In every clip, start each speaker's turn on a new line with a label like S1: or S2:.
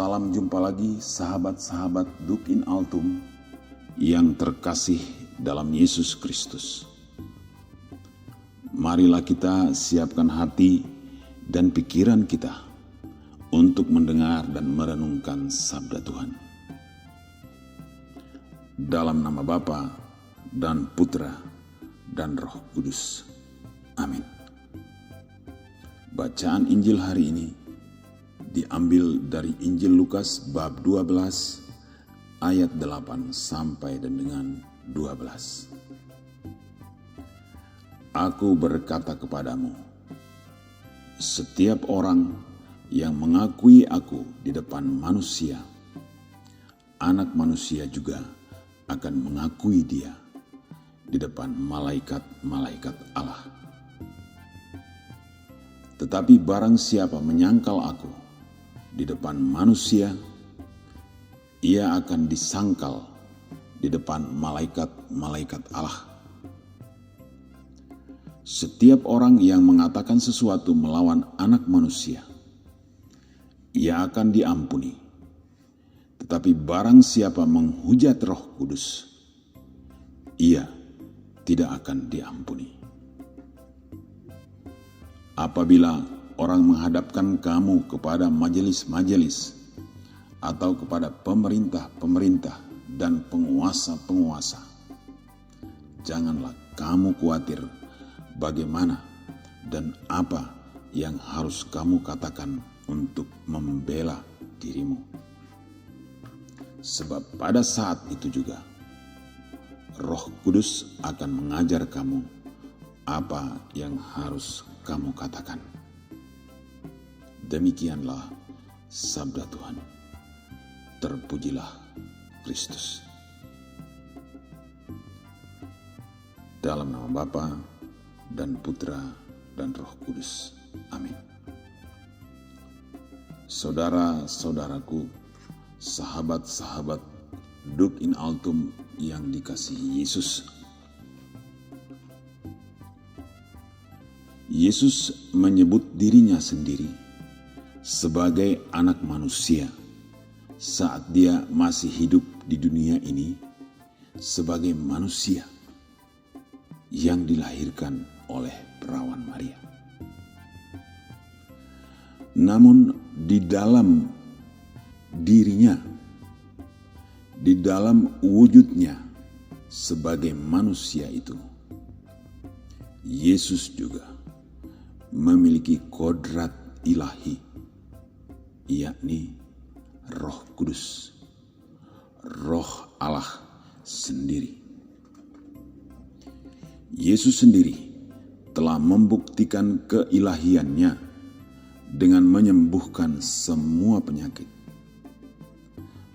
S1: Salam jumpa lagi sahabat-sahabat Duk in Altum yang terkasih dalam Yesus Kristus. Marilah kita siapkan hati dan pikiran kita untuk mendengar dan merenungkan sabda Tuhan. Dalam nama Bapa dan Putra dan Roh Kudus. Amin. Bacaan Injil hari ini diambil dari Injil Lukas bab 12 ayat 8 sampai dengan 12. Aku berkata kepadamu, setiap orang yang mengakui aku di depan manusia, Anak Manusia juga akan mengakui dia di depan malaikat-malaikat Allah. Tetapi barang siapa menyangkal aku di depan manusia, ia akan disangkal di depan malaikat-malaikat Allah. Setiap orang yang mengatakan sesuatu melawan Anak Manusia, ia akan diampuni. Tetapi barang siapa menghujat Roh Kudus, ia tidak akan diampuni. Apabila orang menghadapkan kamu kepada majelis-majelis atau kepada pemerintah-pemerintah dan penguasa-penguasa, janganlah kamu khawatir bagaimana dan apa yang harus kamu katakan untuk membela dirimu. Sebab pada saat itu juga Roh Kudus akan mengajar kamu apa yang harus kamu katakan. Demikianlah sabda Tuhan. Terpujilah Kristus. Dalam nama Bapa dan Putra dan Roh Kudus. Amin. Saudara-saudaraku, sahabat-sahabat Duk in Altum yang dikasihi Yesus. Yesus menyebut dirinya sendiri sebagai Anak Manusia saat dia masih hidup di dunia ini sebagai manusia yang dilahirkan oleh perawan Maria. Namun di dalam dirinya, di dalam wujudnya sebagai manusia itu, Yesus juga memiliki kodrat ilahi, yakni Roh Kudus, Roh Allah sendiri. Yesus sendiri telah membuktikan keilahiannya dengan menyembuhkan semua penyakit,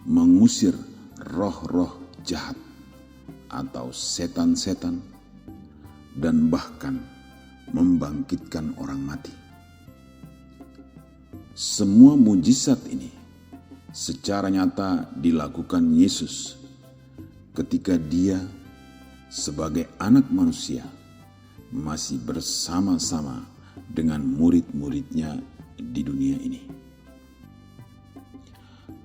S1: mengusir roh-roh jahat atau setan-setan, dan bahkan membangkitkan orang mati. Semua mujizat ini secara nyata dilakukan Yesus ketika dia sebagai Anak Manusia masih bersama-sama dengan murid-muridnya di dunia ini.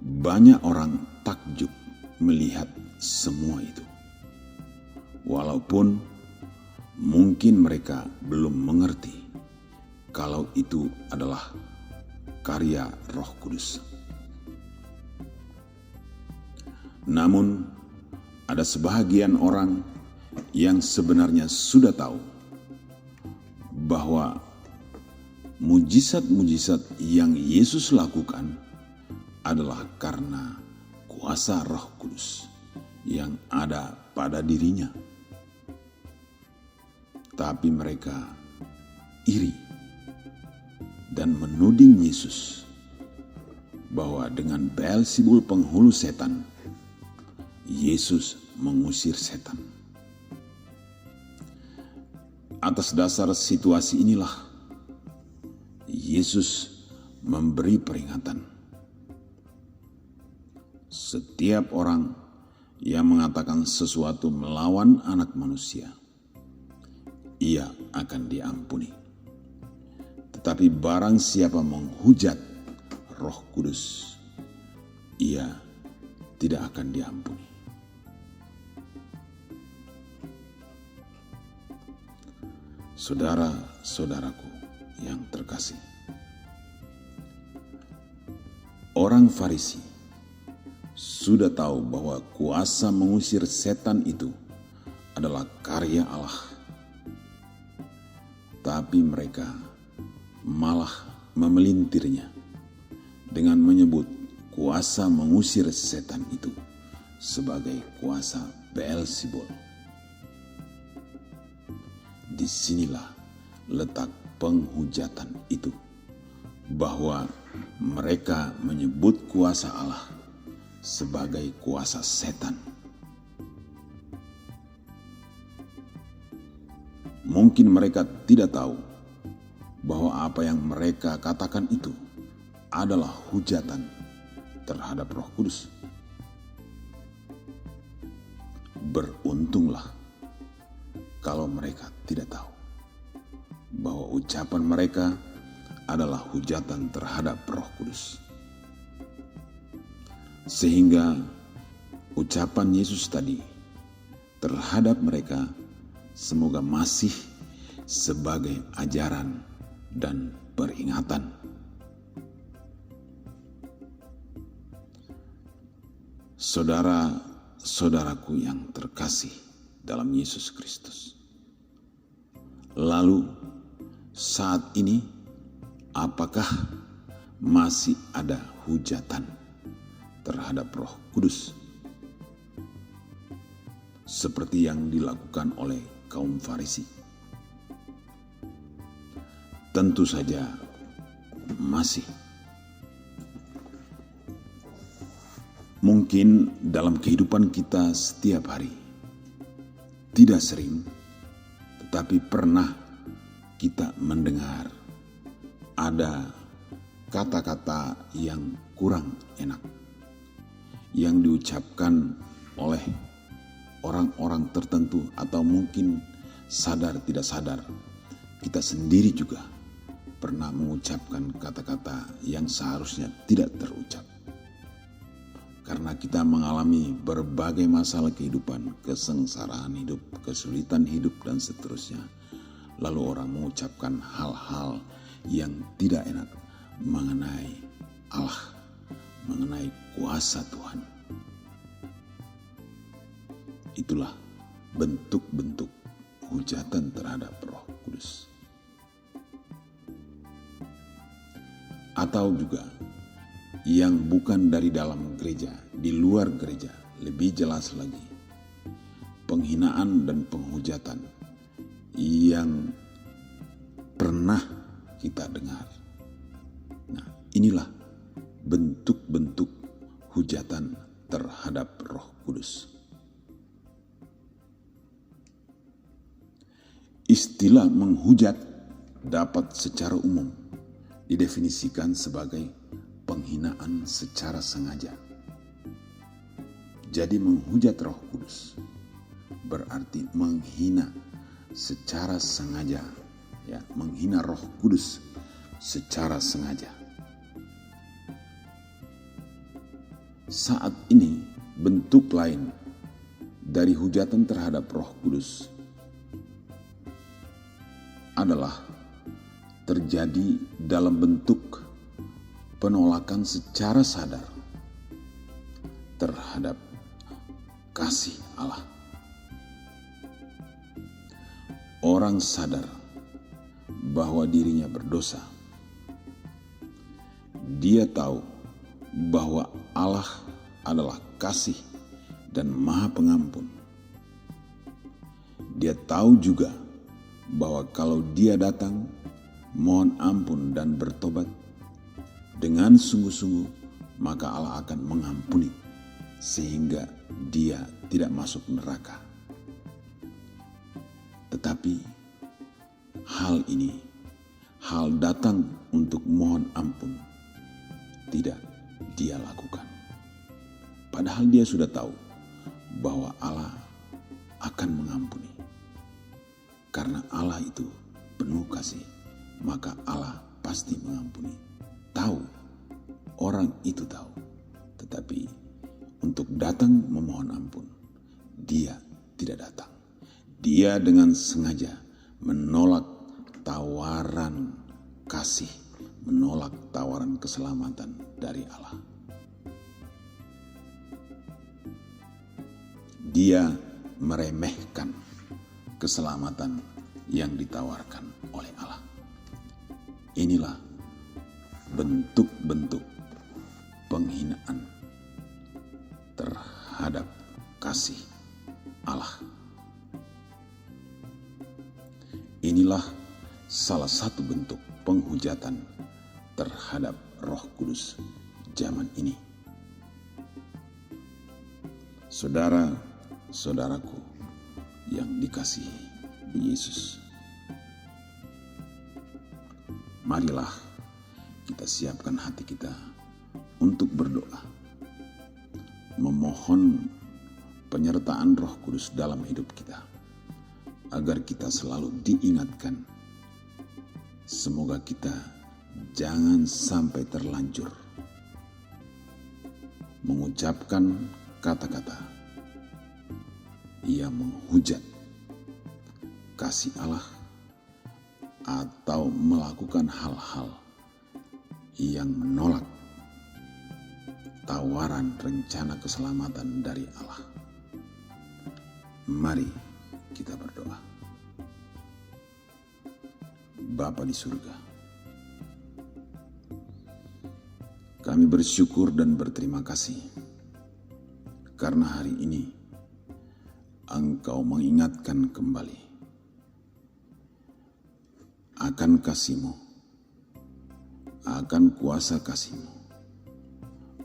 S1: Banyak orang takjub melihat semua itu, walaupun mungkin mereka belum mengerti kalau itu adalah karya Roh Kudus. Namun ada sebahagian orang yang sebenarnya sudah tahu bahwa mujizat-mujizat yang Yesus lakukan adalah karena kuasa Roh Kudus yang ada pada dirinya. Tapi mereka iri dan menuding Yesus bahwa dengan Beelzebul penghulu setan, Yesus mengusir setan. Atas dasar situasi inilah Yesus memberi peringatan. Setiap orang yang mengatakan sesuatu melawan Anak Manusia, ia akan diampuni. Tetapi barang siapa menghujat Roh Kudus, ia tidak akan diampuni. Saudara-saudaraku yang terkasih, orang Farisi sudah tahu bahwa kuasa mengusir setan itu adalah karya Allah. Tapi mereka malah memelintirnya dengan menyebut kuasa mengusir setan itu sebagai kuasa Beelzebul. Disinilah letak penghujatan itu, bahwa mereka menyebut kuasa Allah sebagai kuasa setan. Mungkin mereka tidak tahu bahwa apa yang mereka katakan itu adalah hujatan terhadap Roh Kudus. Beruntunglah kalau mereka tidak tahu bahwa ucapan mereka adalah hujatan terhadap Roh Kudus. Sehingga ucapan Yesus tadi terhadap mereka semoga masih sebagai ajaran dan peringatan. Saudara-saudaraku yang terkasih dalam Yesus Kristus. Lalu saat ini apakah masih ada hujatan terhadap Roh Kudus seperti yang dilakukan oleh kaum Farisi? Tentu saja masih. Mungkin dalam kehidupan kita setiap hari, tidak sering, tetapi pernah kita mendengar ada kata-kata yang kurang enak yang diucapkan oleh orang-orang tertentu, atau mungkin sadar tidak sadar kita sendiri juga pernah mengucapkan kata-kata yang seharusnya tidak terucap. Karena kita mengalami berbagai masalah kehidupan, kesengsaraan hidup, kesulitan hidup, dan seterusnya. Lalu orang mengucapkan hal-hal yang tidak enak mengenai Allah, mengenai kuasa Tuhan. Itulah bentuk-bentuk hujatan terhadap Roh Kudus. Atau juga yang bukan dari dalam gereja, di luar gereja, lebih jelas lagi, penghinaan dan penghujatan yang pernah kita dengar. Nah, inilah bentuk-bentuk hujatan terhadap Roh Kudus. Istilah menghujat dapat secara umum didefinisikan sebagai penghinaan secara sengaja. Jadi menghujat Roh Kudus berarti menghina secara sengaja, ya, menghina Roh Kudus secara sengaja. Saat ini bentuk lain dari hujatan terhadap Roh Kudus adalah terjadi dalam bentuk penolakan secara sadar terhadap kasih Allah. Orang sadar bahwa dirinya berdosa. Dia tahu bahwa Allah adalah kasih dan Maha Pengampun. Dia tahu juga bahwa kalau dia datang, mohon ampun dan bertobat dengan sungguh-sungguh, maka Allah akan mengampuni sehingga dia tidak masuk neraka. Tetapi hal ini, hal datang untuk mohon ampun, tidak dia lakukan. Padahal dia sudah tahu bahwa Allah akan mengampuni. Karena Allah itu penuh kasih, maka Allah pasti mengampuni. Tahu, orang itu tahu, Tetapi untuk datang memohon ampun, dia tidak datang. Dia dengan sengaja menolak tawaran kasih, menolak tawaran keselamatan dari Allah. Dia meremehkan keselamatan yang ditawarkan oleh Allah. Inilah bentuk-bentuk penghinaan terhadap kasih Allah. Inilah salah satu bentuk penghujatan terhadap Roh Kudus zaman ini. Saudara-saudaraku yang dikasihi Yesus, marilah kita siapkan hati kita untuk berdoa, memohon penyertaan Roh Kudus dalam hidup kita, agar kita selalu diingatkan. Semoga kita jangan sampai terlanjur mengucapkan kata-kata yang menghujat kasih Allah atau melakukan hal-hal yang menolak tawaran rencana keselamatan dari Allah. Mari kita berdoa. Bapa di surga, kami bersyukur dan berterima kasih karena hari ini Engkau mengingatkan kembali akan kasih-Mu, akan kuasa kasih-Mu.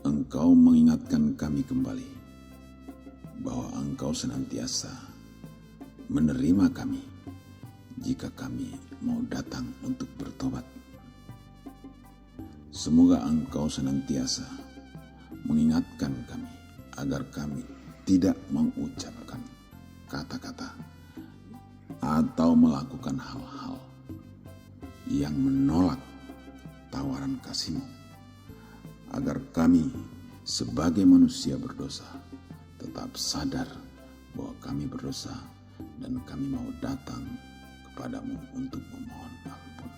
S1: Engkau mengingatkan kami kembali bahwa Engkau senantiasa menerima kami jika kami mau datang untuk bertobat. Semoga Engkau senantiasa mengingatkan kami agar kami tidak mengucapkan kata-kata atau melakukan hal-hal yang menolak tawaran kasih-Mu, agar kami sebagai manusia berdosa tetap sadar bahwa kami berdosa dan kami mau datang kepadamu untuk memohon ampun.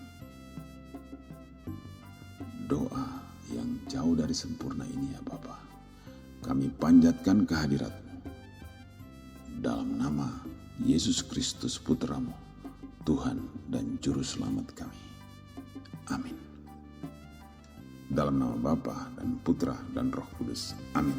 S1: Doa yang jauh dari sempurna ini ya Bapa, kami panjatkan kehadirat-Mu dalam nama Yesus Kristus Putra-Mu, Tuhan dan Juru Selamat kami. Amin. Dalam nama Bapa dan Putra dan Roh Kudus. Amin.